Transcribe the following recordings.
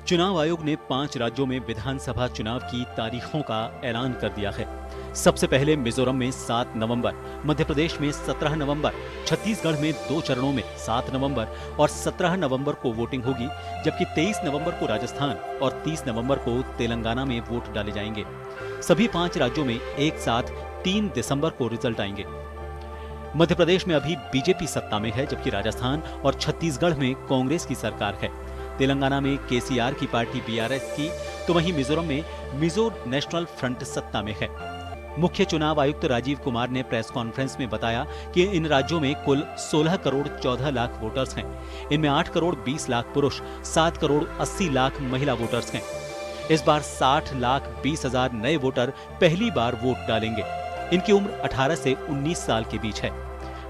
चुनाव आयोग ने 5 राज्यों में विधानसभा चुनाव की तारीखों का ऐलान कर दिया है। सबसे पहले मिजोरम में 7 नवंबर, मध्य प्रदेश में 17 नवंबर, छत्तीसगढ़ में 2 चरणों में 7 नवंबर और 17 नवंबर को वोटिंग होगी, जबकि 23 नवंबर को राजस्थान और 30 नवंबर को तेलंगाना में वोट डाले जाएंगे। सभी 5 राज्यों में एक साथ 3 दिसंबर को रिजल्ट आएंगे। मध्य प्रदेश में अभी बीजेपी सत्ता में है, जबकि राजस्थान और छत्तीसगढ़ में कांग्रेस की सरकार है। तेलंगाना में केसीआर की पार्टी बीआरएस की, तो वहीं मिजोरम में मिजो नेशनल फ्रंट सत्ता में है। मुख्य चुनाव आयुक्त राजीव कुमार ने प्रेस कॉन्फ्रेंस में बताया कि इन राज्यों में कुल 16 करोड़ 14 लाख वोटर्स हैं। इनमें 8 करोड़ 20 लाख पुरुष, 7 करोड़ 80 लाख महिला वोटर्स हैं। इस बार 60 लाख 20 हजार नए वोटर पहली बार वोट डालेंगे। इनकी उम्र 18 से 19 साल के बीच है।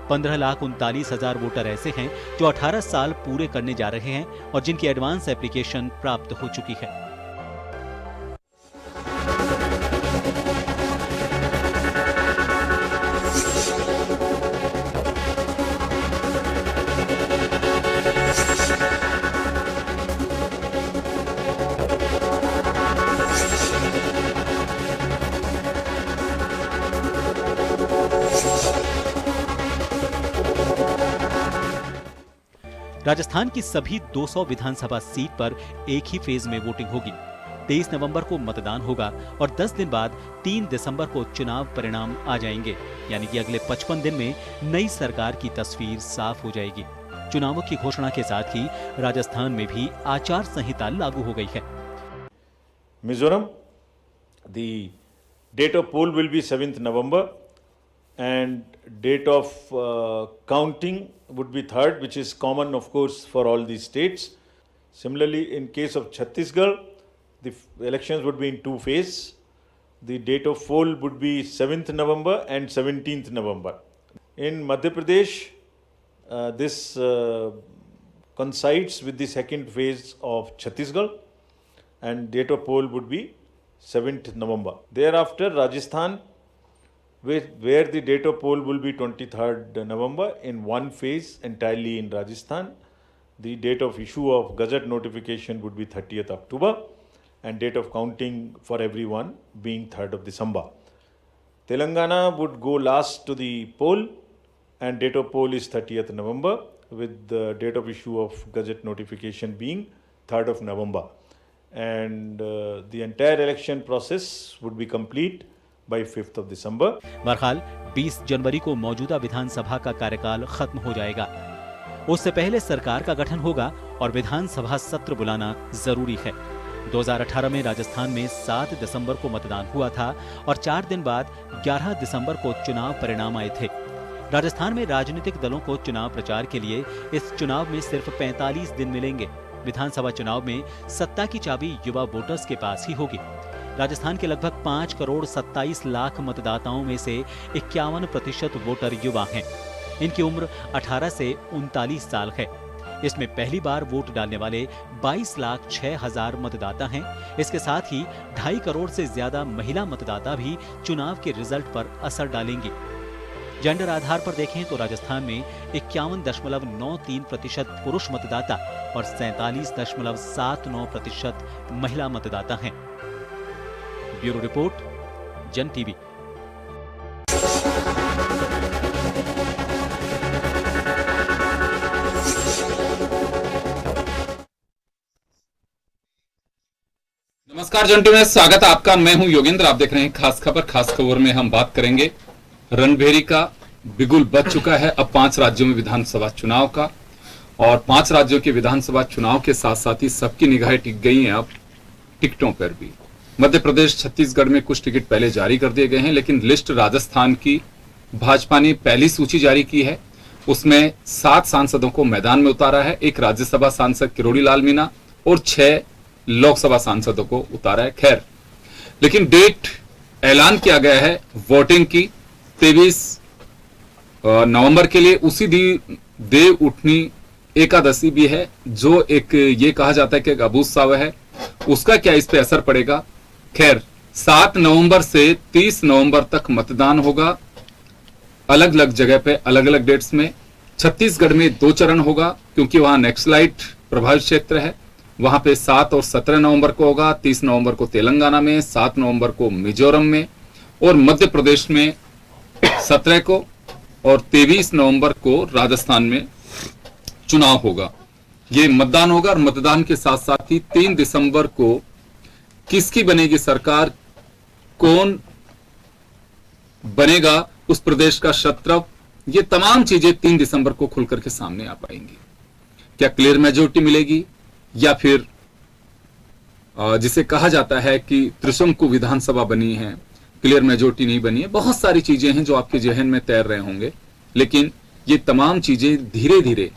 15 लाख 39 हजार वोटर ऐसे हैं जो 18 साल पूरे करने जा रहे हैं और जिनकी एडवांस एप्लीकेशन प्राप्त हो चुकी है। राजस्थान की सभी 200 विधानसभा सीट पर एक ही फेज में वोटिंग होगी। 23 नवंबर को मतदान होगा और 10 दिन बाद 3 दिसंबर को चुनाव परिणाम आ जाएंगे, यानी कि अगले 55 दिन में नई सरकार की तस्वीर साफ हो जाएगी। चुनावों की घोषणा के साथ ही राजस्थान में भी आचार संहिता लागू हो गई है। Mizoram, the date of poll will be 7th November and date of counting would be 3rd, which is common of course for all these states. Similarly, in case of Chhattisgarh, the elections would be in 2 phases. The date of poll would be 7th November and 17th November. In Madhya Pradesh, this coincides with the second phase of Chhattisgarh and date of poll would be 7th November. Thereafter, Rajasthan, where the date of poll will be 23rd November in one phase entirely in Rajasthan. The date of issue of Gazette notification would be 30th October and date of counting for everyone being 3rd of December. Telangana would go last to the poll and date of poll is 30th November with the date of issue of Gazette notification being 3rd of November. And the entire election process would be complete by 5th of December. बहरहाल 20 जनवरी को मौजूदा विधानसभा का कार्यकाल खत्म हो जाएगा। उससे पहले सरकार का गठन होगा और विधानसभा सत्र बुलाना जरूरी है। 2018 में राजस्थान में 7 दिसंबर को मतदान हुआ था और 4 दिन बाद 11 दिसंबर को चुनाव परिणाम आए थे। राजस्थान में राजनीतिक दलों को चुनाव प्रचार के लिए इस चुनाव में सिर्फ 45 दिन मिलेंगे। विधानसभा चुनाव में सत्ता की चाबी युवा वोटर्स के पास ही होगी। राजस्थान के लगभग 5 करोड़ 27 लाख मतदाताओं में से 51% वोटर युवा हैं। इनकी उम्र 18 से 39 साल है। इसमें पहली बार वोट डालने वाले 22 लाख 6 हजार मतदाता हैं। इसके साथ ही 2.5 करोड़ से ज्यादा महिला मतदाता भी चुनाव के रिजल्ट पर असर डालेंगी। जेंडर आधार पर देखें तो राजस्थान में 51.93% पुरुष मतदाता और 47.79% महिला मतदाता हैं। ब्यूरो रिपोर्ट, जन टीवी। नमस्कार, जन टीवी में स्वागत है आपका। मैं हूं योगेंद्र। आप देख रहे हैं खास खबर। खास खबर में हम बात करेंगे रणभेरी का बिगुल बज चुका है अब 5 राज्यों में विधानसभा चुनाव का, और 5 राज्यों के विधानसभा चुनाव के साथ साथ ही सबकी निगाहें टिक गई हैं अब टिकटों पर भी। मध्य प्रदेश, छत्तीसगढ़ में कुछ टिकट पहले जारी कर दिए गए हैं, लेकिन लिस्ट राजस्थान की भाजपा ने पहली सूची जारी की है। उसमें 7 सांसदों को मैदान में उतारा है। 1 राज्यसभा सांसद किरोड़ी लाल मीणा और 6 लोकसभा सांसदों को उतारा है। खैर, लेकिन डेट ऐलान किया गया है वोटिंग की 23 नवंबर के लिए। उसी दिन देव उठनी एकादशी भी है, जो एक ये कहा जाता है कि एक अबूझ साव है। उसका क्या इस पे असर पड़ेगा? खैर, 7 नवंबर से 30 नवंबर तक मतदान होगा, अलग अलग जगह पे अलग अलग डेट्स में। छत्तीसगढ़ में 2 चरण होगा क्योंकि वहां नक्सलाइट प्रभावित क्षेत्र है, वहां पे 7 और 17 नवंबर को होगा। 30 नवंबर को तेलंगाना में, 7 नवंबर को मिजोरम में और मध्य प्रदेश में 17 को और 23 नवंबर को राजस्थान में चुनाव होगा। ये मतदान होगा और मतदान के साथ साथ ही 3 दिसंबर को किसकी बनेगी सरकार, कौन बनेगा उस प्रदेश का शत्रव, ये तमाम चीजें 3 दिसंबर को खुल करके सामने आ पाएंगी। क्या क्लियर मेजोरिटी मिलेगी या फिर जिसे कहा जाता है कि त्रिशंकु विधानसभा बनी है, क्लियर मेजोरिटी नहीं बनी है। बहुत सारी चीजें हैं जो आपके जहन में तैर रहे होंगे, लेकिन ये तमाम चीजें धीरे धीरे,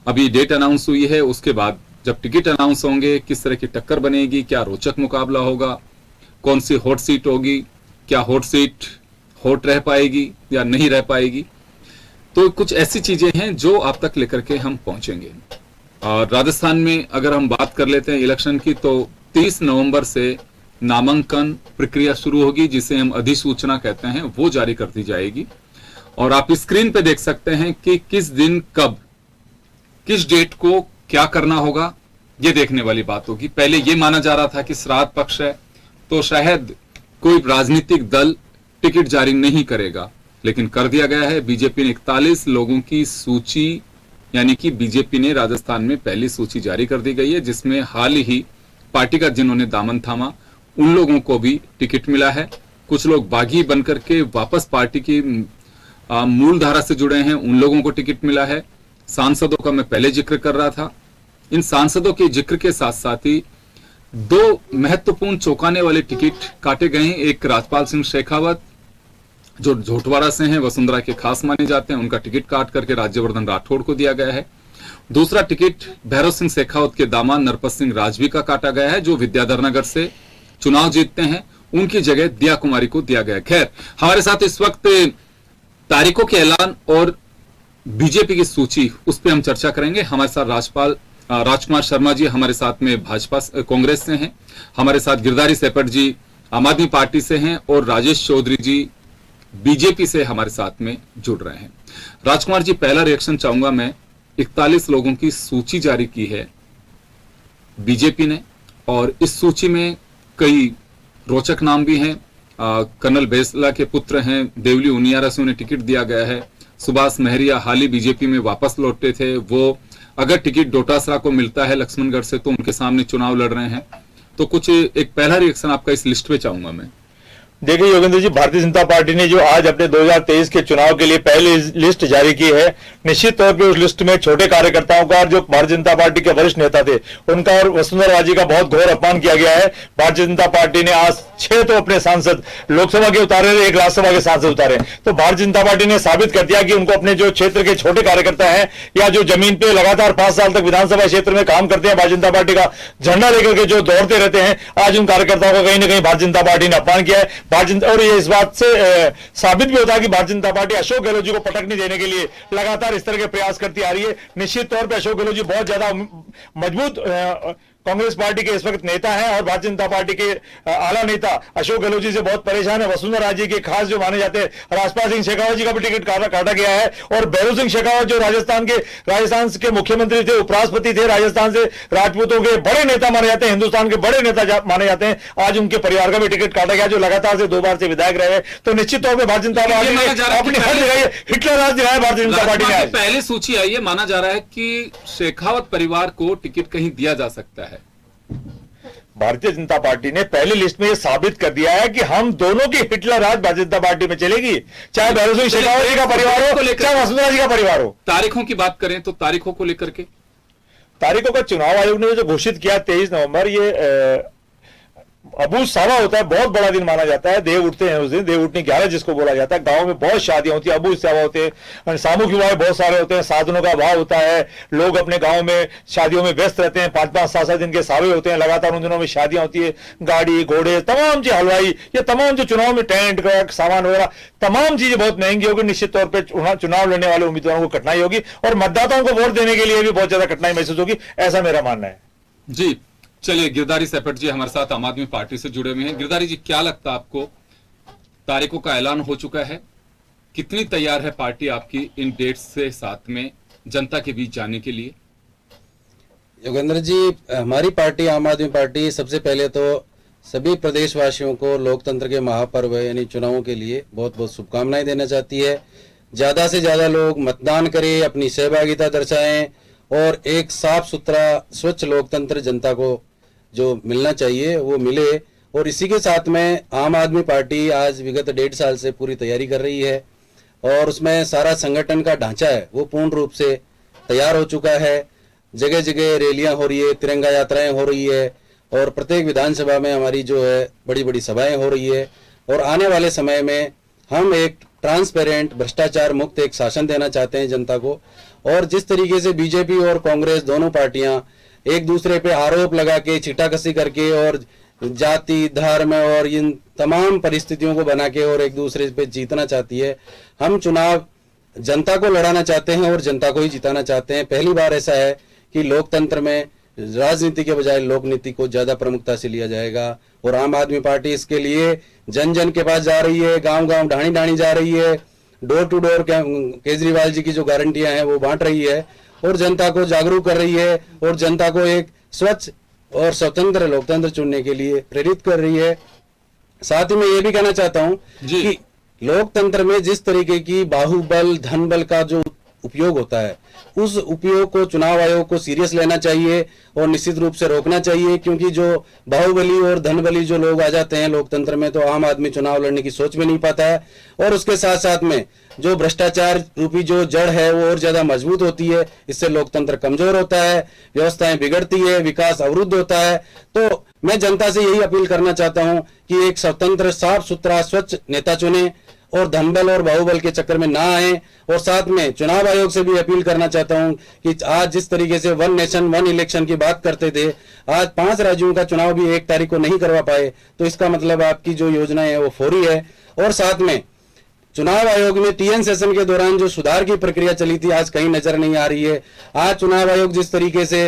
अभी डेट अनाउंस हुई है, उसके बाद जब टिकट अनाउंस होंगे, किस तरह की टक्कर बनेगी, क्या रोचक मुकाबला होगा, कौन सी हॉट सीट होगी, क्या हॉट सीट हॉट रह पाएगी या नहीं रह पाएगी, तो कुछ ऐसी चीजें हैं जो आप तक लेकर के हम पहुंचेंगे। और राजस्थान में अगर हम बात कर लेते हैं इलेक्शन की, तो 30 नवंबर से नामांकन प्रक्रिया शुरू होगी, जिसे हम अधिसूचना कहते हैं, वो जारी कर दी जाएगी। और आप स्क्रीन पे देख सकते हैं कि किस दिन कब किस डेट को क्या करना होगा, ये देखने वाली बात होगी। पहले ये माना जा रहा था कि श्राद्ध पक्ष है तो शायद कोई राजनीतिक दल टिकट जारी नहीं करेगा, लेकिन कर दिया गया है। बीजेपी ने 41 लोगों की सूची, यानी कि बीजेपी ने राजस्थान में पहली सूची जारी कर दी गई है, जिसमें हाल ही पार्टी का जिन्होंने दामन थामा उन लोगों को भी टिकट मिला है। कुछ लोग बागी बनकर के वापस पार्टी की मूल धारा से जुड़े हैं, उन लोगों को टिकट मिला है। सांसदों का मैं पहले जिक्र कर रहा था। इन सांसदों के जिक्र के साथ साथ ही 2 महत्वपूर्ण चौंकाने वाले टिकट काटे गए हैं। एक राजपाल सिंह शेखावत जो झोटवाड़ा से हैं, वसुंधरा के खास माने जाते हैं, उनका टिकट काट करके राज्यवर्धन राठौड़ को दिया गया है। दूसरा टिकट भैरव सिंह शेखावत के दामाद नरपत सिंह राजवी का काटा गया है, जो विद्याधर नगर से चुनाव जीतते हैं। उनकी जगह दिया कुमारी को दिया गया। खैर, हमारे साथ इस वक्त तारीखों के ऐलान और बीजेपी की सूची, उस पर हम चर्चा करेंगे। हमारे साथ राजकुमार शर्मा जी हमारे साथ में भाजपा कांग्रेस से हैं, हमारे साथ गिरधारी सेपट जी आम आदमी पार्टी से हैं और राजेश चौधरी जी बीजेपी से हमारे साथ में जुड़ रहे हैं। राजकुमार जी, पहला रिएक्शन चाहूंगा मैं। 41 लोगों की सूची जारी की है बीजेपी ने और इस सूची में कई रोचक नाम भी हैं। कर्नल बेसला के पुत्र हैं देवली उनियारा से उन्हें टिकट दिया गया है। सुभाष महरिया हाल ही बीजेपी में वापस लौटे थे, वो अगर टिकट डोटासरा को मिलता है लक्ष्मणगढ़ से तो उनके सामने चुनाव लड़ रहे हैं। तो कुछ एक पहला रिएक्शन आपका इस लिस्ट पे चाहूंगा मैं। देखिए योगेंद्र जी, भारतीय जनता पार्टी ने जो आज अपने 2023 के चुनाव के लिए पहली लिस्ट जारी की है, निश्चित तौर पे उस लिस्ट में छोटे कार्यकर्ताओं का और जो भारतीय जनता पार्टी के वरिष्ठ नेता थे उनका और वसुंधरा राजे का बहुत घोर अपमान किया गया है। भारतीय जनता पार्टी ने आज 6 तो अपने सांसद लोकसभा के उतारे, 1 राज्यसभा के सांसद उतारे। तो भारतीय जनता पार्टी ने साबित कर दिया कि उनको अपने जो क्षेत्र के छोटे कार्यकर्ता हैं या जो जमीन पे लगातार 5 साल तक विधानसभा क्षेत्र में काम करते हैं, भारतीय जनता पार्टी का झंडा लेकर के जो दौड़ते रहते हैं, आज उन कार्यकर्ताओं का कहीं ना कहीं भारतीय जनता पार्टी ने अपमान किया है। और ये इस बात से साबित भी होता है कि भारतीय जनता पार्टी अशोक गहलोत जी को पटकने देने के लिए लगातार इस तरह के प्रयास करती आ रही है। निश्चित तौर पर अशोक गहलोत जी बहुत ज्यादा मजबूत कांग्रेस पार्टी के इस वक्त नेता हैं और भारतीय जनता पार्टी के आला नेता अशोक गहलोत जी से बहुत परेशान है। वसुंधरा राजे के खास जो माने जाते हैं राजपाल सिंह शेखावत जी का भी टिकट काटा गया है और भैरव सिंह शेखावत जो राजस्थान के मुख्यमंत्री थे, उपराष्ट्रपति थे, राजस्थान से राजपूतों के बड़े नेता माने जाते हैं, हिंदुस्तान के बड़े नेता माने जाते हैं, आज उनके परिवार का भी टिकट काटा गया, जो लगातार से 2 बार से विधायक रहे। तो निश्चित तौर पर भारतीय जनता पार्टी ने अपनी हर जगह हिटलर राज दिखाया। भारतीय जनता पार्टी ने पहली सूची आई है, माना जा रहा है कि शेखावत परिवार को टिकट कहीं दिया जा सकता है। भारतीय जनता पार्टी ने पहली लिस्ट में यह साबित कर दिया है कि हम दोनों की हिटलर राज भारतीय जनता पार्टी में चलेगी, चाहे भैरव सिंह शेखावत जी का परिवार हो, चाहे वसुंधरा जी का परिवार हो। तारीखों की बात करें तो तारीखों को लेकर के, तारीखों का चुनाव आयोग ने जो घोषित किया 23 नवंबर, ये अबू सावा होता है, बहुत बड़ा दिन माना जाता है। देव उठते हैं उस दिन, देव उठनी 11 जिसको बोला जाता है। गांव में बहुत शादियां होती है, अबू सावा होते हैं, सामूहिक विवाह बहुत सारे होते हैं, साधनों का अभाव होता है, लोग अपने गांव में शादियों में व्यस्त रहते हैं, 5-5, 7-7 दिन के सावे होते हैं, लगातार उन दिनों में शादियां होती है, गाड़ी घोड़े तमाम चीज, हलवाई, ये तमाम जो चुनाव में टेंट सामान वगैरह तमाम चीजें बहुत महंगी होगी। निश्चित तौर पर चुनाव लड़ने वाले उम्मीदवारों को कठिनाई होगी और मतदाताओं को वोट देने के लिए भी बहुत ज्यादा कठिनाई महसूस होगी, ऐसा मेरा मानना है। जी चलिए, गिरधारी सेपट जी हमारे साथ आम आदमी पार्टी से जुड़े हुए हैं। गिरधारी जी, क्या लगता है आपको, तारीखों का ऐलान हो चुका है, कितनी तैयार है पार्टी आपकी इन डेट्स से साथ में जनता के बीच जाने के लिए? योगेंद्र जी, हमारी पार्टी आम आदमी पार्टी सबसे पहले तो सभी प्रदेशवासियों को लोकतंत्र के महापर्व यानी चुनावों के लिए बहुत बहुत शुभकामनाएं देना चाहती है। ज़्यादा से ज़्यादा लोग मतदान करें, अपनी सहभागिता दर्शाएं और एक साफ सुथरा स्वच्छ लोकतंत्र जनता को जो मिलना चाहिए वो मिले। और इसी के साथ में आम आदमी पार्टी आज विगत 1.5 साल से पूरी तैयारी कर रही है और उसमें सारा संगठन का ढांचा है वो पूर्ण रूप से तैयार हो चुका है। जगह जगह रैलियां हो रही है, तिरंगा यात्राएं हो रही है और प्रत्येक विधानसभा में हमारी जो है बड़ी बड़ी सभाएं हो रही है। और आने वाले समय में हम एक ट्रांसपेरेंट, भ्रष्टाचार मुक्त एक शासन देना चाहते हैं जनता को। और जिस तरीके से बीजेपी और कांग्रेस दोनों पार्टियां एक दूसरे पे आरोप लगा के, छिटाकसी करके और जाति, धर्म और इन तमाम परिस्थितियों को बना के और एक दूसरे पे जीतना चाहती है, हम चुनाव जनता को लड़ाना चाहते हैं और जनता को ही जिताना चाहते हैं। पहली बार ऐसा है कि लोकतंत्र में राजनीति के बजाय लोकनीति को ज्यादा प्रमुखता से लिया जाएगा और आम आदमी पार्टी इसके लिए जन जन के पास जा रही है, गांव गांव, ढाणी ढाणी जा रही है, door to door Kejriwal ji की जो गारंटियां हैं वो बांट रही है और जनता को जागरूक कर रही है और जनता को एक स्वच्छ और स्वतंत्र लोकतंत्र चुनने के लिए प्रेरित कर रही है। साथ ही मैं ये भी कहना चाहता हूं कि लोकतंत्र में जिस तरीके की बाहुबल, धन बल का जो उपयोग होता है उस उपयोग को चुनाव आयोग को सीरियस लेना चाहिए और निश्चित रूप से रोकना चाहिए, क्योंकि जो बाहुबली और धनबली जो लोग आ जाते हैं लोकतंत्र में तो आम आदमी चुनाव लड़ने की सोच भी नहीं पाता है। और उसके साथ साथ में जो भ्रष्टाचार रूपी जो जड़ है वो और ज्यादा मजबूत होती है, इससे लोकतंत्र कमजोर होता है, व्यवस्थाएं बिगड़ती है, विकास अवरुद्ध होता है। तो मैं जनता से यही अपील करना चाहता हूं कि एक स्वतंत्र, साफ सुथरा, स्वच्छ नेता चुने और धनबल और बाहुबल के चक्कर में ना आए। और साथ में चुनाव आयोग से भी अपील करना चाहता हूं कि आज जिस तरीके से 1 नेशन 1 इलेक्शन की बात करते थे, आज 5 राज्यों का चुनाव भी 1 तारीख को नहीं करवा पाए, तो इसका मतलब आपकी जो योजनाएं है वो फौरी है। और साथ में चुनाव आयोग में TN सेशन के दौरान जो सुधार की प्रक्रिया चली थी आज कहीं नजर नहीं आ रही है। आज चुनाव आयोग जिस तरीके से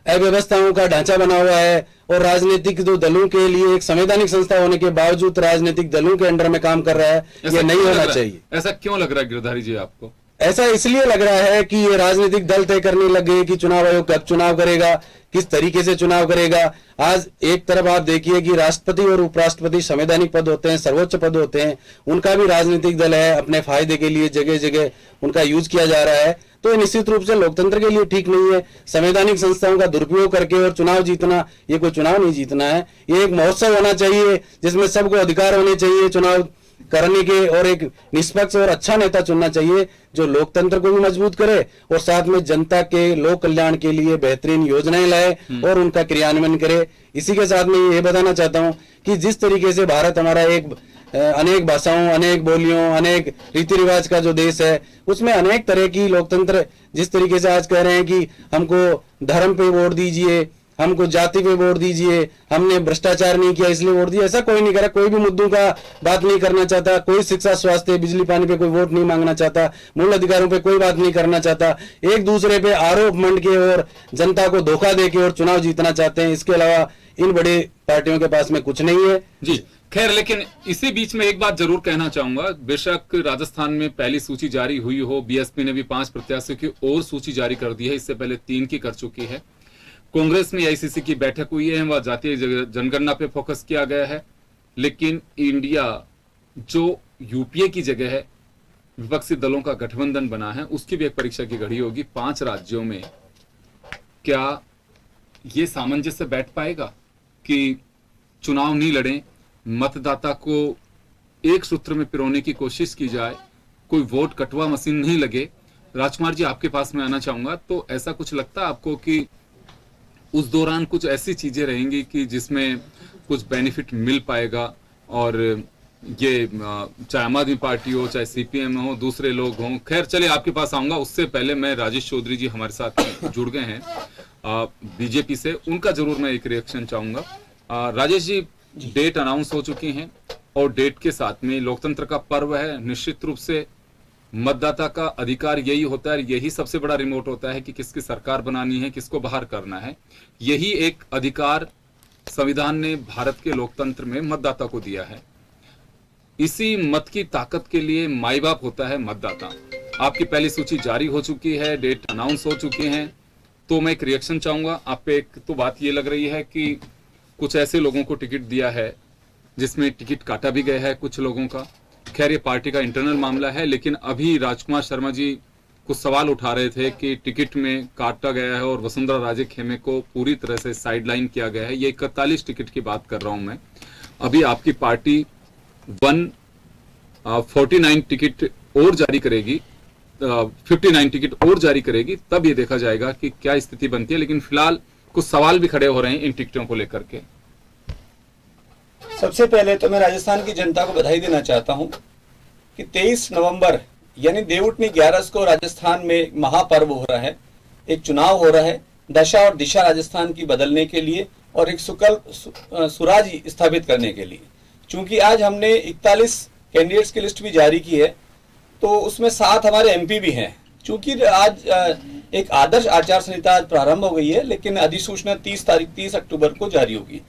अव्यवस्थाओं का ढांचा बना हुआ है और राजनीतिक जो दलों के लिए एक संवैधानिक संस्था होने के बावजूद राजनीतिक दलों के अंडर में काम कर रहा है, ये नहीं होना चाहिए। ऐसा क्यों लग रहा है गिरधारी जी आपको? ऐसा इसलिए लग रहा है कि ये राजनीतिक दल तय करने लग गए कि चुनाव आयोग कब चुनाव करेगा, किस तरीके से चुनाव करेगा। आज एक तरफ आप देखिए कि राष्ट्रपति और उपराष्ट्रपति संवैधानिक पद होते हैं, सर्वोच्च पद होते हैं, उनका भी राजनीतिक दल है, अपने फायदे के लिए जगह जगह उनका यूज किया जा रहा है। तो ये निश्चित रूप से लोकतंत्र के लिए ठीक नहीं है। संवैधानिक संस्थाओं का दुरुपयोग करके और चुनाव जीतना, ये कोई चुनाव नहीं जीतना है, ये एक महोत्सव होना चाहिए जिसमें सबको अधिकार होने चाहिए चुनाव करने के और एक निष्पक्ष और अच्छा नेता चुनना चाहिए जो लोकतंत्र को भी मजबूत करे और साथ में जनता के लोक कल्याण के लिए बेहतरीन योजनाएं लाए और उनका क्रियान्वयन करे। इसी के साथ में ये बताना चाहता हूं कि जिस तरीके से भारत हमारा एक अनेक भाषाओं, अनेक बोलियों, अनेक रीति रिवाज का जो देश है, उसमें अनेक तरह की लोकतंत्र जिस तरीके से आज कह रहे हैं कि हमको धर्म पे वोट दीजिए, हमको जाति पे वोट दीजिए, हमने भ्रष्टाचार नहीं किया इसलिए वोट दिया, ऐसा कोई नहीं करा। कोई भी मुद्दों का बात नहीं करना चाहता, कोई शिक्षा, स्वास्थ्य, बिजली, पानी पे कोई वोट नहीं मांगना चाहता, मूल अधिकारों पे कोई बात नहीं करना चाहता, एक दूसरे पे आरोप मंड के और जनता को धोखा दे के और चुनाव जीतना चाहते हैं। इसके अलावा इन बड़े पार्टियों के पास में कुछ नहीं है जी। खैर, लेकिन इसी बीच में एक बात जरूर कहना चाहूंगा, बेशक राजस्थान में पहली सूची जारी हुई हो, बीएसपी ने भी 5 प्रत्याशियों की और सूची जारी कर दी है, इससे पहले 3 की कर चुकी है। कांग्रेस में AICC की बैठक हुई है, वह जातीय जनगणना पे फोकस किया गया है। लेकिन इंडिया जो UPA की जगह है, विपक्षी दलों का गठबंधन बना है, उसकी भी एक परीक्षा की घड़ी होगी। 5 राज्यों में क्या ये सामंजस्य बैठ पाएगा कि चुनाव नहीं लड़ें, मतदाता को एक सूत्र में पिरोने की कोशिश की जाए, कोई वोट कटवा मशीन नहीं लगे। राजकुमार जी, आपके पास में आना चाहूंगा, तो ऐसा कुछ लगता है आपको कि उस दौरान कुछ ऐसी चीजें रहेंगी कि जिसमें कुछ बेनिफिट मिल पाएगा और ये चाहे आम आदमी पार्टी हो, चाहे CPM हो, दूसरे लोग हों? खैर, चलिए आपके पास आऊंगा। उससे पहले मैं राजेश चौधरी जी हमारे साथ जुड़ गए हैं बीजेपी से, उनका जरूर मैं एक रिएक्शन चाहूंगा। राजेश जी, डेट अनाउंस हो चुकी हैं और डेट के साथ में लोकतंत्र का पर्व है, निश्चित रूप से मतदाता का अधिकार यही होता है, यही सबसे बड़ा रिमोट होता है कि किसकी सरकार बनानी है, किसको बाहर करना है। यही एक अधिकार संविधान ने भारत के लोकतंत्र में मतदाता को दिया है। इसी मत की ताकत के लिए माई बाप होता है मतदाता। आपकी पहली सूची जारी हो चुकी है, डेट अनाउंस हो चुकी है। तो मैं एक रिएक्शन चाहूंगा आप पे। एक तो बात ये लग रही है कि कुछ ऐसे लोगों को टिकट दिया है जिसमें टिकट काटा भी गया है कुछ लोगों का। खैर ये पार्टी का इंटरनल मामला है, लेकिन अभी राजकुमार शर्मा जी कुछ सवाल उठा रहे थे कि टिकट में काटा गया है और वसुंधरा राजे खेमे को पूरी तरह से साइडलाइन किया गया है। ये 41 टिकट की बात कर रहा हूं मैं। अभी आपकी पार्टी 49 टिकट और जारी करेगी, 59 टिकट और जारी करेगी, तब ये देखा जाएगा कि क्या स्थिति बनती है। लेकिन फिलहाल कुछ सवाल भी खड़े हो रहे हैं इन टिकटों को लेकर के। सबसे पहले तो मैं राजस्थान की जनता को बधाई देना चाहता हूं कि 23 नवंबर यानी देवउठनी 11 को राजस्थान में एक महापर्व हो रहा है, एक चुनाव हो रहा है दशा और दिशा राजस्थान की बदलने के लिए और एक सुराज स्थापित करने के लिए। चूंकि आज हमने 41 कैंडिडेट्स की लिस्ट भी जारी की है, तो उसमें 7 हमारे एमपी भी हैं। चूंकि आज एक आदर्श आचार संहिता आज प्रारंभ हो गई है, लेकिन अधिसूचना 30 अक्टूबर को जारी होगी।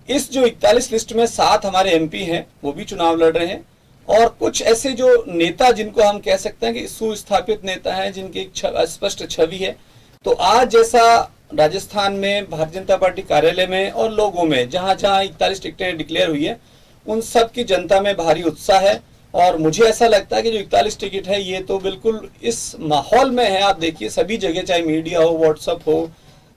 इस जो 41 लिस्ट में 7 हमारे एमपी हैं, वो भी चुनाव लड़ रहे हैं, और कुछ ऐसे जो नेता जिनको हम कह सकते हैं कि सुस्थापित नेता हैं, जिनकी एक स्पष्ट छवि है। तो आज जैसा राजस्थान में भारतीय जनता पार्टी कार्यालय में और लोगों में जहां जहां 41 टिकटें डिक्लेयर हुई है, उन सब की जनता में भारी उत्साह है। और मुझे ऐसा लगता है कि जो 41 टिकट है, ये तो बिल्कुल इस माहौल में है। आप देखिए सभी जगह, चाहे मीडिया हो, व्हाट्सएप हो,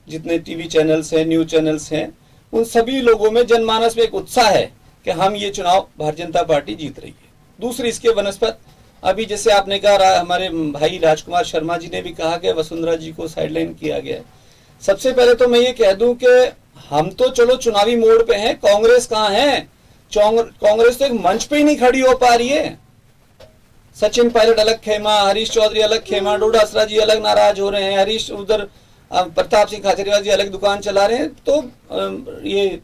जितने टीवी चैनल्स हैं, न्यूज चैनल्स हैं, उन सभी लोगों में जनमानस में एक उत्साह है कि हम ये चुनाव भारतीय जनता पार्टी जीत रही है। दूसरी इसके बनस्पत, अभी जैसे आपने कहा, हमारे भाई राजकुमार शर्मा जी ने भी कहा कि वसुंधरा जी को साइडलाइन किया गया है। सबसे पहले तो मैं ये कह दूं कि हम तो चलो चुनावी मोड़ पे हैं, कांग्रेस कहाँ है? कांग्रेस तो एक मंच पे ही नहीं खड़ी हो पा रही है। सचिन पायलट अलग खेमा, हरीश चौधरी अलग खेमा, डोडासरा जी अलग नाराज हो रहे हैं, हरीश उधर प्रताप सिंह खाचरियावाल जी अलग दुकान चला रहे हैं। तो ये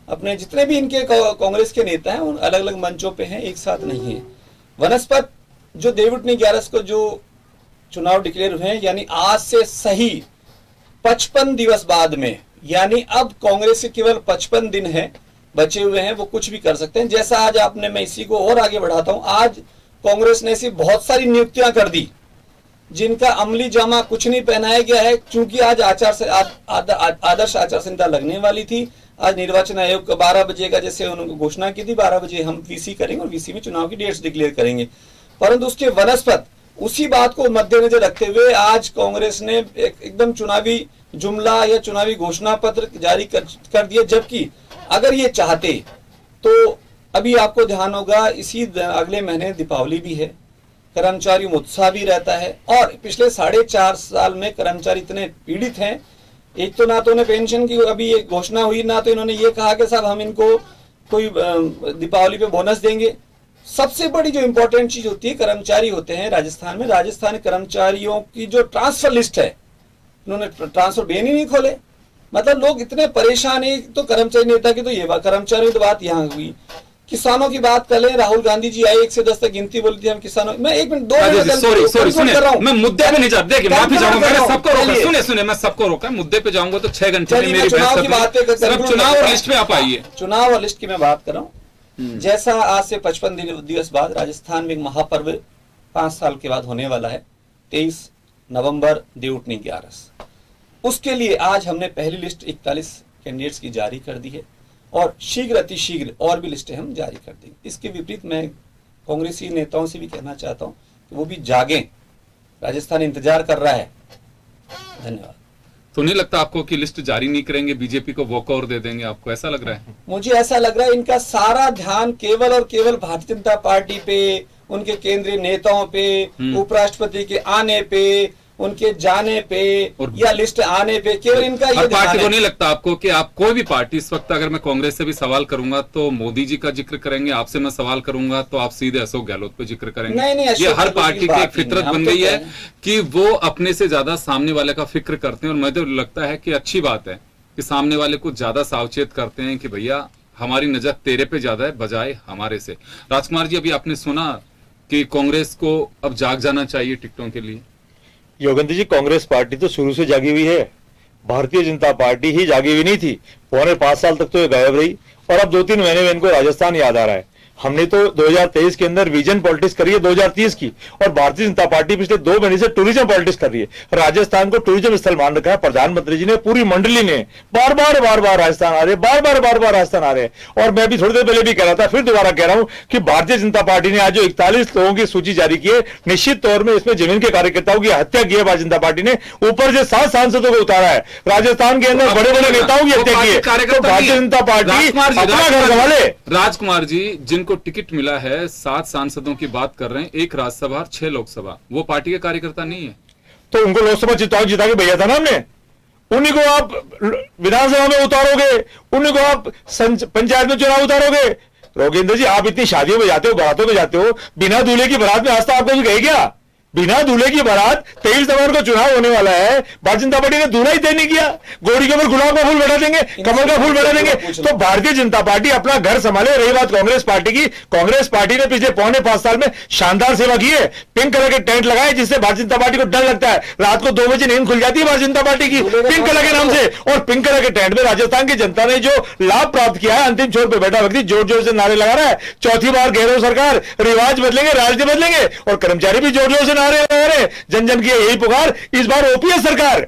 अपने जितने भी इनके कांग्रेस के नेता हैं, उन अलग अलग मंचों पे हैं, एक साथ नहीं है। वनस्पत जो देवउठनी 11 को जो चुनाव डिक्लेयर हुए हैं, यानी आज से सही 55 दिवस बाद में, यानी अब कांग्रेस के केवल 55 दिन है बचे हुए हैं, वो कुछ भी कर सकते हैं। जैसा आज आपने, मैं इसी को और आगे बढ़ाता हूं, आज कांग्रेस ने ऐसी बहुत सारी नियुक्तियां कर दी जिनका अमली जामा कुछ नहीं पहनाया गया है। चूंकि आज आदर्श आचार संहिता लगने वाली थी, आज निर्वाचन आयोग का 12 बजे का जैसे उन्होंने घोषणा की थी, 12 बजे हम वीसी करेंगे और वीसी में चुनाव की डेट्स डिक्लेयर करेंगे। परंतु उसके वनस्पत उसी बात को मद्देनजर रखते हुए आज कांग्रेस ने एकदम चुनावी जुमला या चुनावी घोषणा पत्र जारी कर दिया। जबकि अगर ये चाहते तो अभी आपको ध्यान होगा, इसी अगले महीने दीपावली भी है, कर्मचारी में उत्साह भी रहता है। और पिछले 4.5 साल में कर्मचारी इतने पीड़ित हैं, एक तो ना तो उन्हें पेंशन की अभी ये घोषणा हुई, ना तो इन्होंने ये कहा कि साहब हम इनको कोई दीपावली पे बोनस देंगे। सबसे बड़ी जो इंपॉर्टेंट चीज होती है, कर्मचारी होते हैं राजस्थान में, राजस्थान कर्मचारियों की जो ट्रांसफर लिस्ट है, इन्होंने ट्रांसफर बेन ही नहीं खोले। मतलब लोग इतने परेशान है। तो कर्मचारी नेता की तो ये बात, कर्मचारियों की बात यहाँ हुई। किसानों की बात कर ले, राहुल गांधी जी आए 1 से 10 तक गिनती बोली थी हम किसानों। मैं 1 मिनट 2 मिनट सॉरी सुनिए, मैं मुद्दे पे नहीं जा, देखिए माफी चाहूंगा, मैंने सबको रोका, सुनिए मैं सबको रोका, मुद्दे पे जाऊंगा तो 6 घंटे में मेरी चुनाव की बात पे चुनाव और लिस्ट पे आप आइए। चुनाव और लिस्ट की मैं बात कर रहा हूँ। जैसा आज से 55 दिवस बाद राजस्थान में एक महापर्व 5 साल के बाद होने वाला है, 23 नवंबर देवउठनी 11। उसके लिए आज हमने पहली लिस्ट 41 कैंडिडेट्स की जारी कर दी है और शीघ्र अतिशीघ्र और भी लिस्टें हम जारी कर देंगे। इसके विपरीत मैं कांग्रेसी नेताओं से भी कहना चाहता हूं कि वो भी जागें, राजस्थान इंतजार कर रहा है। धन्यवाद। तो नहीं लगता आपको कि लिस्ट जारी नहीं करेंगे, बीजेपी को वॉकओवर दे देंगे, आपको ऐसा लग रहा है? मुझे ऐसा लग रहा है इनका सारा ध्यान केवल और केवल भारतीय जनता पार्टी पे, उनके केंद्रीय नेताओं पे, उपराष्ट्रपति के आने पे, उनके जाने पे या लिस्ट आने पे, केवल इनका ये पार्टी को नहीं लगता आपको कि आप कोई भी पार्टी इस वक्त, अगर मैं कांग्रेस से भी सवाल करूंगा तो मोदी जी का जिक्र करेंगे, आपसे मैं सवाल करूंगा तो आप सीधे अशोक गहलोत पे जिक्र करेंगे? नहीं, ये हर पार्टी की एक फितरत बन गई है कि वो अपने से ज्यादा सामने वाले का फिक्र करते हैं। और मुझे लगता है कि अच्छी बात है कि सामने वाले को ज्यादा सावचेत करते हैं कि भैया हमारी नजर तेरे पे ज्यादा है बजाय हमारे से। राजकुमार जी, अभी आपने सुना कि कांग्रेस को अब जाग जाना चाहिए टिकटों के लिए। योगेंद्र जी, कांग्रेस पार्टी तो शुरू से जागी हुई है, भारतीय जनता पार्टी ही जागी हुई नहीं थी। 4.5 साल तक तो ये गायब रही और अब 2-3 महीने में इनको राजस्थान याद आ रहा है। हमने तो 2023 के अंदर विजन पॉलिटिक्स करी है 2030 की, और भारतीय जनता पार्टी पिछले 2 महीने से टूरिज्म पॉलिटिक्स कर रही है। राजस्थान को टूरिज्म स्थल मान रखा है प्रधानमंत्री जी ने, पूरी मंडली ने बार बार राजस्थान आ रहे, बार राजस्थान आ रहे। और मैं भी थोड़ी देर पहले भी कह रहा था, फिर दोबारा कह रहा हूं कि भारतीय जनता पार्टी ने आज जो 41 लोगों की सूची जारी की है, निश्चित तौर में इसमें जमीन के कार्यकर्ताओं की हत्या की है भारतीय जनता पार्टी ने, ऊपर से 7 सांसदों को उतारा है, राजस्थान के अंदर बड़े बड़े नेताओं की हत्या की है। तो भारतीय जनता पार्टी अपना घर संभाले। राजकुमार जी, जिनको टिकट मिला है 7 सांसदों की बात कर रहे हैं, 1 राज्यसभा और 6 लोकसभा, वो पार्टी के कार्यकर्ता नहीं है? तो उनको लोकसभा जिता के भेजा था ना हमने, उन्हीं को आप विधानसभा में उतारोगे, उन्हीं को आप पंचायत में चुनाव उतारोगे। रोगेंद्र जी, आप इतनी शादियों में जाते हो, बारातों में जाते हो, बिना दूल्हे की बारात में आज तक आपको भी गए क्या? बिना दूल्हे की बारात 23 नवंबर को चुनाव होने वाला है, भारतीय जनता पार्टी ने दूल्हा ही तय नहीं किया। गोरी के ऊपर गुलाब का फूल बैठा देंगे, कमल का फूल बैठा देंगे। तो भारतीय जनता पार्टी अपना घर संभाले। रही बात कांग्रेस पार्टी की, कांग्रेस पार्टी ने पिछले 4.25 साल में शानदार सेवा की है। पिंक कलर के टेंट लगाए, जिससे भारतीय जनता पार्टी को डर लगता है, रात को 2 बजे नींद खुल जाती है भारतीय जनता पार्टी की पिंक कलर के नाम से। और पिंक कलर के टेंट में राजस्थान की जनता ने जो लाभ प्राप्त किया है, अंतिम छोर पर बैठा व्यक्ति जोर जोर से नारे लगा रहा है, चौथी बार गहलोत सरकार, रिवाज बदलेंगे, राजनीति बदलेंगे, और कर्मचारी भी जोर जोर से नारे लगा रहे हैं, जन जन की यही पुकार, इस बार ओपीएस सरकार।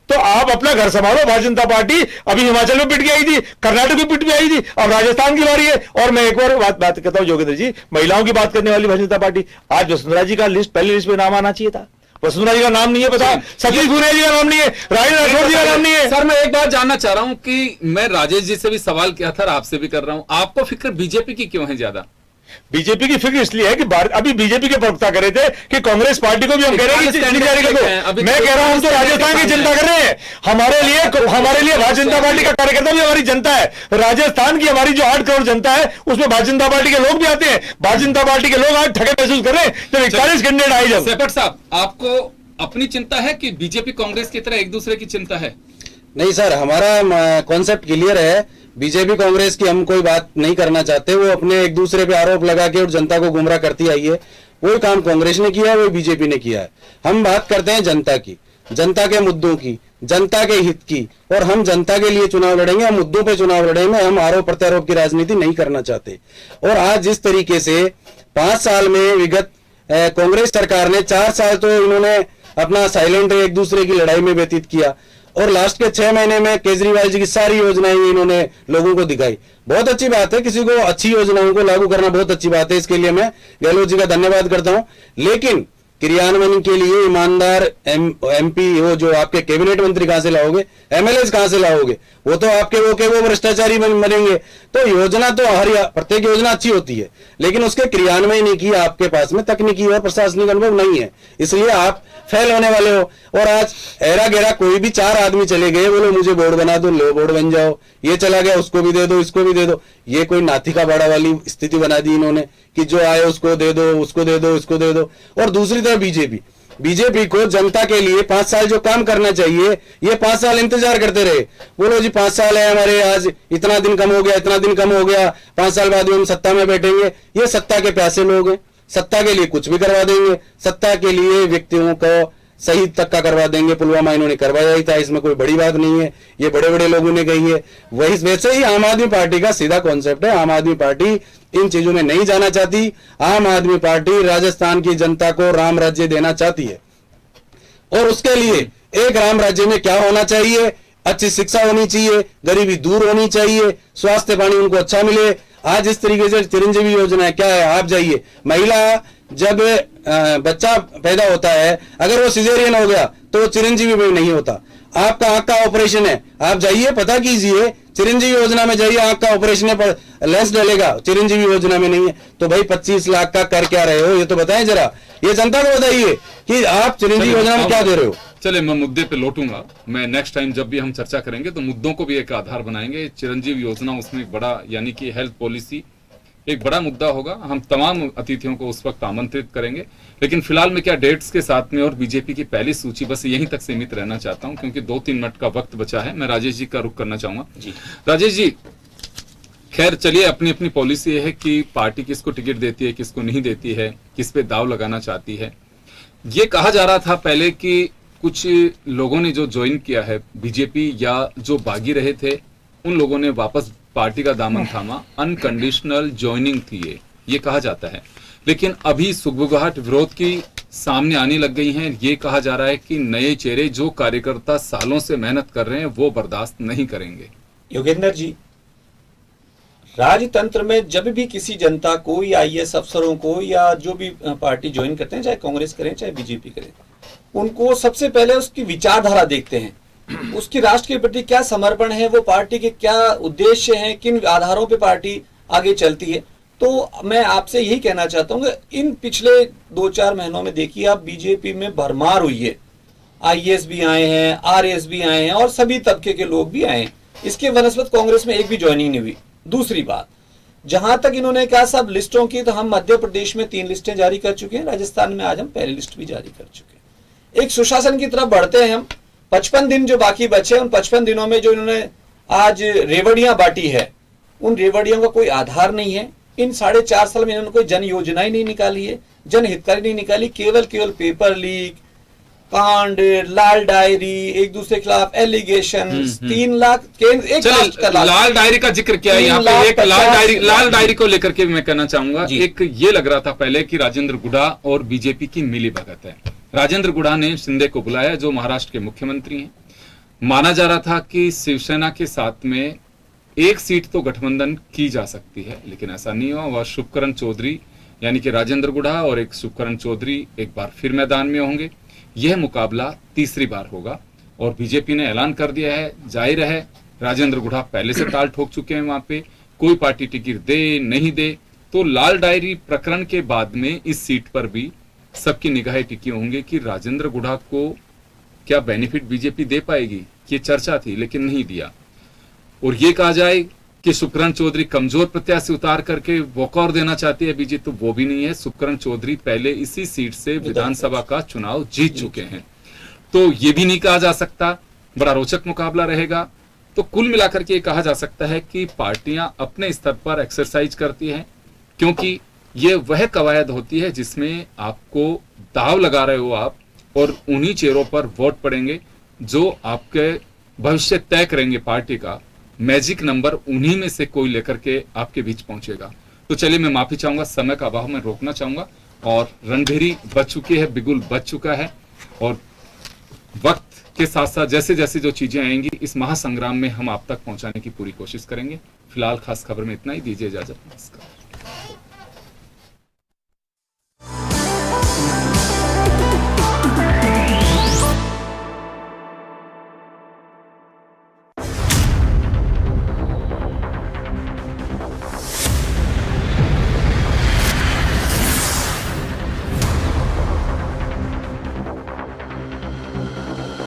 तो आप अपना घर संभालो। भारतीय जनता पार्टी अभी हिमाचल में पिट के आई थी, कर्नाटक में पिट के आई थी, अब राजस्थान की बारी है। और मैं एक और बात करता हूं योगेंद्र जी, महिलाओं की बात करने वाली भारतीय जनता पार्टी, आज वसुंधरा जी का लिस्ट पहली लिस्ट में नाम आना चाहिए था। वसुंधरा जी का नाम नहीं है, पता, सतीश पूनिया जी का नाम नहीं है, राजेश राठौर जी का नाम नहीं है। सर, मैं एक बात जानना चाह रहा हूं कि मैं राजेश जी से भी सवाल किया था, आपसे भी कर रहा हूं, आपको फिक्र बीजेपी की क्यों है ज्यादा? बीजेपी की फिक्र इसलिए है कि अभी बीजेपी के प्रवक्ता कर रहे थे कि कांग्रेस पार्टी को भी हम कह रहे हैं कि जारी कर दो। मैं कह रहा हूं तो राजस्थान की जनता कर रहे हैं। हमारे लिए भारतीय जनता पार्टी का कार्यकर्ता भी हमारी जनता है। राजस्थान की हमारी जो 8 करोड़ जनता है, उसमें भारतीय जनता पार्टी के लोग भी आते हैं। भारतीय जनता पार्टी के लोग आज ठगे महसूस कर रहे हैं जब 41 कैंडिडेट आए। जब सेपट साहब, आपको अपनी चिंता है कि बीजेपी कांग्रेस की तरह एक दूसरे की चिंता है? नहीं सर, हमारा कॉन्सेप्ट क्लियर है। बीजेपी कांग्रेस की हम कोई बात नहीं करना चाहते। वो अपने एक दूसरे पे आरोप लगा के और जनता को गुमराह करती आई है। वही काम कांग्रेस ने किया है, वही बीजेपी ने किया है। हम बात करते हैं जनता की, जनता के मुद्दों की, जनता के हित की, और हम जनता के लिए चुनाव लड़ेंगे, हम मुद्दों पे चुनाव लड़ेंगे। हम आरोप प्रत्यारोप की राजनीति नहीं करना चाहते। और आज जिस तरीके से 5 साल में विगत कांग्रेस सरकार ने 4 साल तो इन्होंने अपना साइलेंट एक दूसरे की लड़ाई में व्यतीत किया, और लास्ट के 6 महीने में केजरीवाल जी की सारी योजनाएं इन्होंने लोगों को दिखाई। बहुत अच्छी बात है, किसी को अच्छी योजनाओं को लागू करना बहुत अच्छी बात है, इसके लिए मैं गहलोत जी का धन्यवाद करता हूं। लेकिन क्रियान्वयन के लिए ईमानदार एमपी, वो जो आपके कैबिनेट मंत्री कहां से लाओगे, एमएलए कहां से लाओगे? वो तो आपके वो भ्रष्टाचारी बनेंगे। तो योजना तो प्रत्येक योजना अच्छी होती है, लेकिन उसके क्रियान्वयन की आपके पास में तकनीकी और प्रशासनिक अनुभव नहीं है, इसलिए आप फेल होने वाले हो। और आज एरा गेरा कोई भी 4 आदमी चले गए, बोलो मुझे बोर्ड बना दो, लो बोर्ड बन जाओ, ये चला गया उसको भी दे दो, इसको भी दे दो। ये कोई नाथी का बाड़ा वाली स्थिति बना दी इन्होंने कि जो आए उसको दे दो, उसको दे दो, इसको दे दो। और दूसरी तरफ बीजेपी को जनता के लिए 5 साल जो काम करना चाहिए, ये 5 साल इंतजार करते रहे। बोलो जी 5 साल है हमारे, आज इतना दिन कम हो गया, इतना दिन कम हो गया, 5 साल बाद हम सत्ता में बैठेंगे। ये सत्ता के प्यासे लोग हैं, सत्ता के लिए कुछ भी करवा देंगे, सत्ता के लिए व्यक्तियों को शहीद तक का करवा देंगे। पुलवामा इन्होंने करवाया ही था, इसमें कोई बड़ी बात नहीं है, ये बड़े बड़े लोगों ने कही है। वही वैसे ही आम आदमी पार्टी का सीधा कॉन्सेप्ट है। आम आदमी पार्टी इन चीजों में नहीं जाना चाहती। आम आदमी पार्टी राजस्थान की जनता को राम राज्य देना चाहती है, और उसके लिए एक राम राज्य में क्या होना चाहिए? अच्छी शिक्षा होनी चाहिए, गरीबी दूर होनी चाहिए, स्वास्थ्य पानी उनको अच्छा मिले। आज इस तरीके से चिरंजीवी योजना है, क्या है? आप जाइए, महिला जब बच्चा पैदा होता है, अगर वो सिजेरियन हो गया तो चिरंजीवी में नहीं होता। आपका आंख का ऑपरेशन है, आप जाइए पता कीजिए, चिरंजीवी योजना में जाइए, आंख का ऑपरेशन है पर लेंस डलेगा, चिरंजीवी योजना में नहीं है। तो भाई 25 लाख का कर क्या रहे हो, ये तो बताएं जरा, ये जनता को बताइए कि आप चिरंजीवी योजना में क्या दे रहे हो। चले, मैं मुद्दे पे लौटूंगा। मैं नेक्स्ट टाइम जब भी हम चर्चा करेंगे तो मुद्दों को भी एक आधार बनाएंगे। चिरंजीवी योजना उसमें एक बड़ा, यानी कि हेल्थ पॉलिसी एक बड़ा मुद्दा होगा। हम तमाम अतिथियों को उस वक्त आमंत्रित करेंगे। लेकिन फिलहाल मैं क्या डेट्स के साथ में और बीजेपी की पहली सूची बस यहीं तक सीमित रहना चाहता हूं, क्योंकि 2-3 मिनट का वक्त बचा है। मैं राजेश जी का रुख करना चाहूंगा। राजेश जी, खैर चलिए, अपनी अपनी पॉलिसी है कि पार्टी किसको टिकट देती है, किसको नहीं देती है, किस पे दाव लगाना चाहती है। ये कहा जा रहा था पहले कि कुछ लोगों ने जो ज्वाइन किया है बीजेपी, या जो बागी रहे थे, उन लोगों ने वापस पार्टी का दामन थामा। अनकंडीशनल ज्वाइनिंग थी ये, ये कहा जाता है। लेकिन अभी सुगबुगाहट विरोध की सामने आने लग गई हैं। ये कहा जा रहा है कि नए चेहरे जो कार्यकर्ता सालों से मेहनत कर रहे हैं वो बर्दाश्त नहीं करेंगे। योगेंद्र जी, राजतंत्र में जब भी किसी जनता को या आईएएस अफसरों को या जो भी पार्टी ज्वाइन करते हैं, चाहे कांग्रेस करें चाहे बीजेपी करें, उनको सबसे पहले उसकी विचारधारा देखते हैं, उसकी राष्ट्र के प्रति क्या समर्पण है, वो पार्टी के क्या उद्देश्य हैं, किन आधारों पे पार्टी आगे चलती है। तो मैं आपसे यही कहना चाहता हूँ कि इन पिछले 2-4 महीनों में देखिए आप, बीजेपी में भरमार हुई है, आईएएस भी आए हैं, आरएएस भी आए हैं और सभी तबके के लोग भी आए हैं। इसके वनस्पत कांग्रेस में एक भी ज्वाइनिंग नहीं हुई। दूसरी बात, जहां तक इन्होंने कहा सब लिस्टों की, तो हम मध्य प्रदेश में 3 लिस्टें जारी कर चुके हैं, राजस्थान में आज हम पहली लिस्ट भी जारी कर चुके हैं। एक सुशासन की तरफ बढ़ते हैं हम। 55 दिन जो बाकी बचे, उन 55 दिनों में जो इन्होंने आज रेवड़ियां बांटी है, उन रेवड़ियों का कोई आधार नहीं है। इन 4.5 साल में इन्होंने कोई जन योजना ही नहीं निकाली है, जन हितकारी नहीं निकाली, केवल पेपर लीक, कांड, लाल डायरी, एक दूसरे के खिलाफ एलिगेशन, 3 लाख एक राष्ट्र का लाल डायरी का जिक्र किया है यहाँ पे। एक लाल डायरी को लेकर के मैं कहना चाहूंगा, एक ये लग रहा था पहले कि राजेंद्र गुढ़ा और बीजेपी की मिली भगत है। राजेंद्र गुढ़ा ने शिंदे को बुलाया, जो महाराष्ट्र के मुख्यमंत्री हैं। माना जा रहा था कि शिवसेना के साथ में एक सीट तो गठबंधन की जा सकती है, लेकिन ऐसा नहीं हुआ। वह शुभकरण चौधरी यानी कि राजेंद्र गुढ़ा और एक शुभकरण चौधरी एक बार फिर मैदान में होंगे। यह मुकाबला तीसरी बार होगा और बीजेपी ने ऐलान कर दिया है, जाहिर है राजेंद्र गुढ़ा पहले से ताल ठोक चुके हैं, वहां पे कोई पार्टी टिकट दे नहीं दे। तो लाल डायरी प्रकरण के बाद में इस सीट पर भी सबकी निगाहें टिकी होंगी कि राजेंद्र गुढ़ा को क्या बेनिफिट बीजेपी दे पाएगी। ये चर्चा थी लेकिन नहीं दिया। और ये कहा जाए कि शुभकरण चौधरी कमजोर प्रत्याशी उतार करके वॉकआउट देना चाहती है बीजेपी, तो वो भी नहीं है। शुभकरण चौधरी पहले इसी सीट से विधानसभा का चुनाव जीत चुके हैं, तो ये भी नहीं कहा जा सकता। बड़ा रोचक मुकाबला रहेगा। तो कुल मिलाकर के कहा जा सकता है कि पार्टियां अपने स्तर पर एक्सरसाइज करती हैं, क्योंकि ये वह कवायद होती है जिसमें आपको दाव लगा रहे हो आप, और उन्हीं चेहरों पर वोट पड़ेंगे जो आपके भविष्य तय करेंगे। पार्टी का मैजिक नंबर उन्हीं में से कोई लेकर के आपके बीच पहुंचेगा। तो चलिए, मैं माफी चाहूंगा, समय का अभाव में रोकना चाहूंगा। और रणभेरी बच चुकी है, बिगुल बच चुका है, और वक्त के साथ साथ जैसे जैसे जो चीजें आएंगी इस महासंग्राम में हम आप तक पहुंचाने की पूरी कोशिश करेंगे। फिलहाल खास खबर में इतना ही, दीजिए इजाजत, नमस्कार।